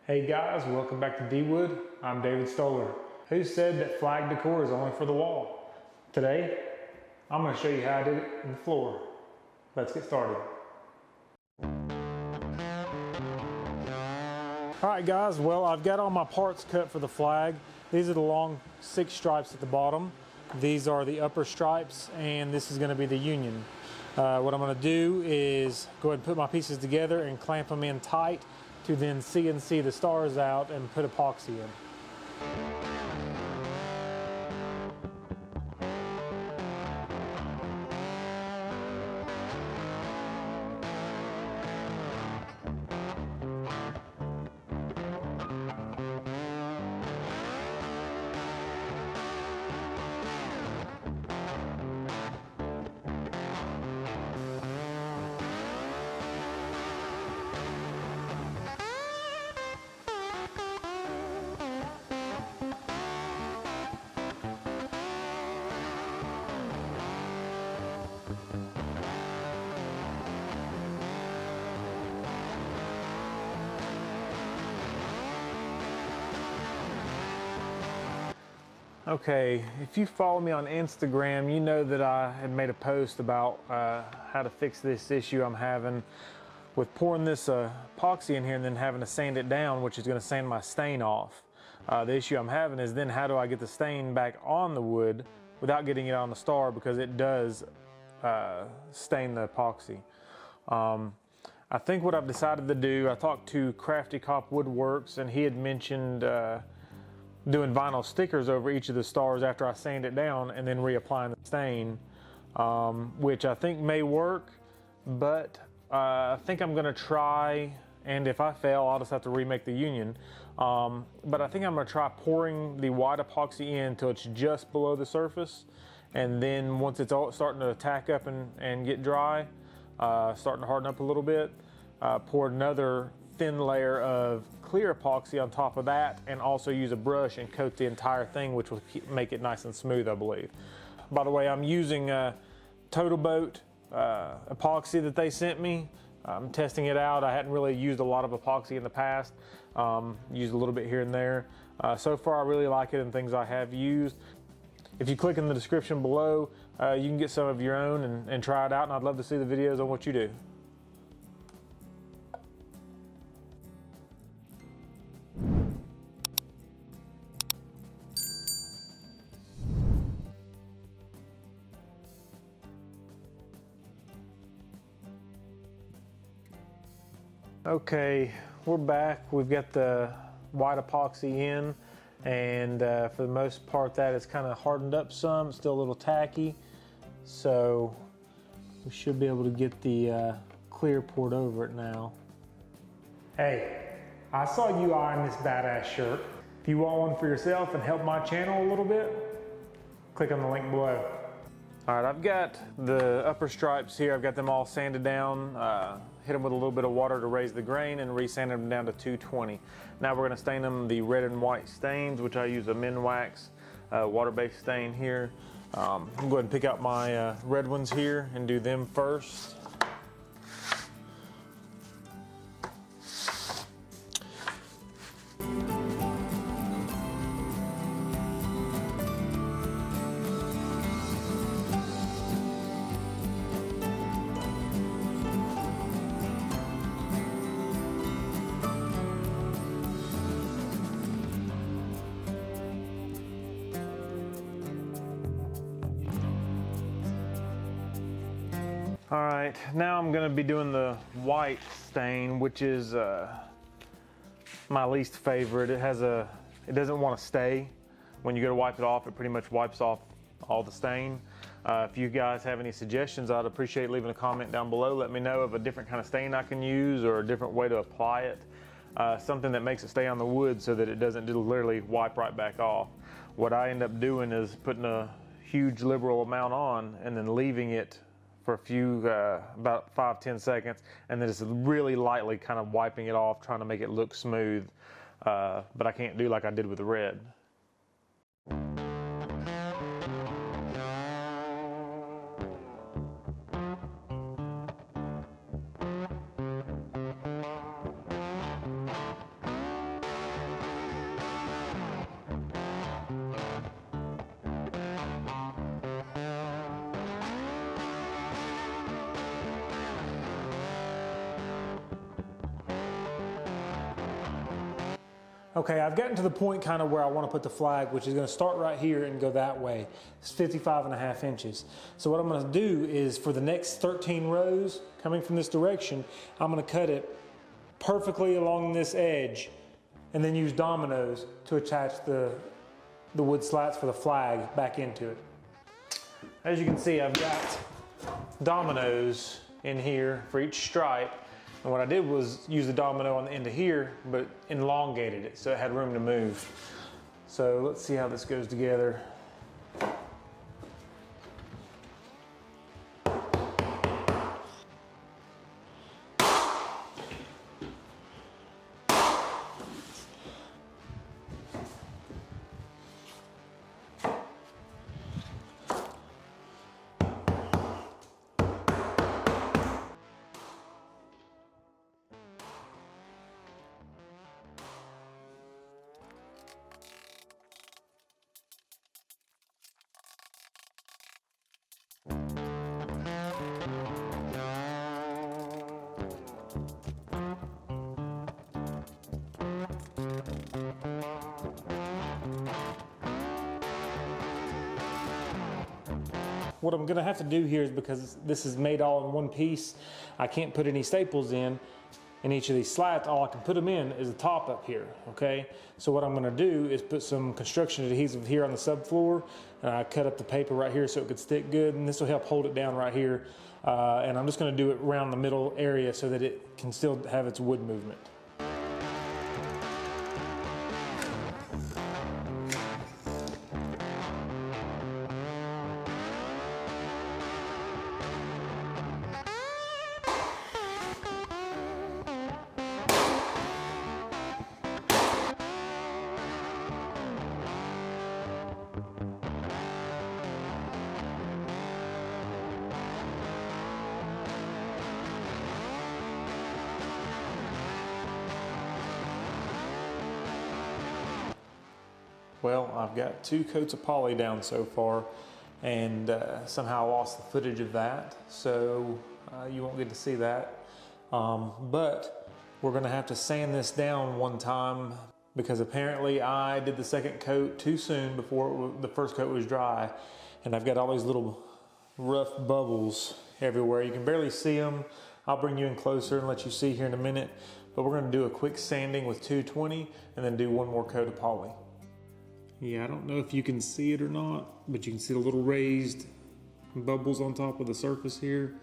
Hey guys, welcome back to D-Wood. I'm David Stoller. Who said that flag decor is only for the wall? Today, I'm going to show you how I did it in the floor. Let's get started. Alright guys, well I've got all my parts cut for the flag. These are the long 6 stripes at the bottom. These are the upper stripes and this is going to be the union. What I'm going to do is go ahead and put my pieces together and clamp them in tight to then CNC the stars out and put epoxy in. Okay, if you follow me on Instagram, you know that I had made a post about how to fix this issue I'm having with pouring this epoxy in here and then having to sand it down, which is going to sand my stain off. The issue I'm having is then how do I get the stain back on the wood without getting it on the star, because it does stain the epoxy. I think what I've decided to do, I talked to Crafty Cop Woodworks and he had mentioned doing vinyl stickers over each of the stars after I sand it down and then reapplying the stain, which I think may work, but I think I'm gonna try, and if I fail I'll just have to remake the union. But I think I'm gonna try pouring the white epoxy in until it's just below the surface, and then once it's all starting to tack up and get dry, starting to harden up a little bit, pour another thin layer of clear epoxy on top of that, and also use a brush and coat the entire thing, which will make it nice and smooth, I believe. By the way, I'm using Titebond epoxy that they sent me. I'm testing it out. I hadn't really used a lot of epoxy in the past. Used a little bit here and there. So far I really like it and things I have used. If you click in the description below, you can get some of your own and try it out, and I'd love to see the videos on what you do. Okay, we're back. We've got the white epoxy in, and for the most part that is kind of hardened up some. It's still a little tacky, so we should be able to get the clear poured over it now. Hey, I saw you eyeing this badass shirt. If you want one for yourself and help my channel a little bit, click on the link below. All right, I've got the upper stripes here. I've got them all sanded down, hit them with a little bit of water to raise the grain, and re-sanded them down to 220. Now we're gonna stain them the red and white stains, which I use a Minwax water-based stain here. I'm going to go ahead and pick out my red ones here and do them first. All right, now I'm gonna be doing the white stain, which is my least favorite. It doesn't want to stay. When you go to wipe it off, it pretty much wipes off all the stain. If you guys have any suggestions, I'd appreciate leaving a comment down below. Let me know of a different kind of stain I can use or a different way to apply it. Something that makes it stay on the wood so that it doesn't literally wipe right back off. What I end up doing is putting a huge liberal amount on and then leaving it for a few, about 5-10 seconds, and then just really lightly kind of wiping it off, trying to make it look smooth. But I can't do like I did with the red. Okay, I've gotten to the point kind of where I want to put the flag, which is going to start right here and go that way. It's 55.5 inches. So what I'm going to do is for the next 13 rows coming from this direction, I'm going to cut it perfectly along this edge and then use dominoes to attach the wood slats for the flag back into it. As you can see, I've got dominoes in here for each stripe. And what I did was use the domino on the end of here, but elongated it so it had room to move. So let's see how this goes together. What I'm gonna have to do here is, because this is made all in one piece, I can't put any staples in each of these slats. All I can put them in is the top up here, okay? So what I'm gonna do is put some construction adhesive here on the subfloor, and I cut up the paper right here so it could stick good, and this will help hold it down right here. And I'm just gonna do it around the middle area so that it can still have its wood movement. Well, I've got 2 coats of poly down so far, and somehow I lost the footage of that, so you won't get to see that. But we're gonna have to sand this down one time, because apparently I did the second coat too soon before the first coat was dry, and I've got all these little rough bubbles everywhere. You can barely see them. I'll bring you in closer and let you see here in a minute, but we're gonna do a quick sanding with 220 and then do one more coat of poly. Yeah, I don't know if you can see it or not, but you can see the little raised bubbles on top of the surface here.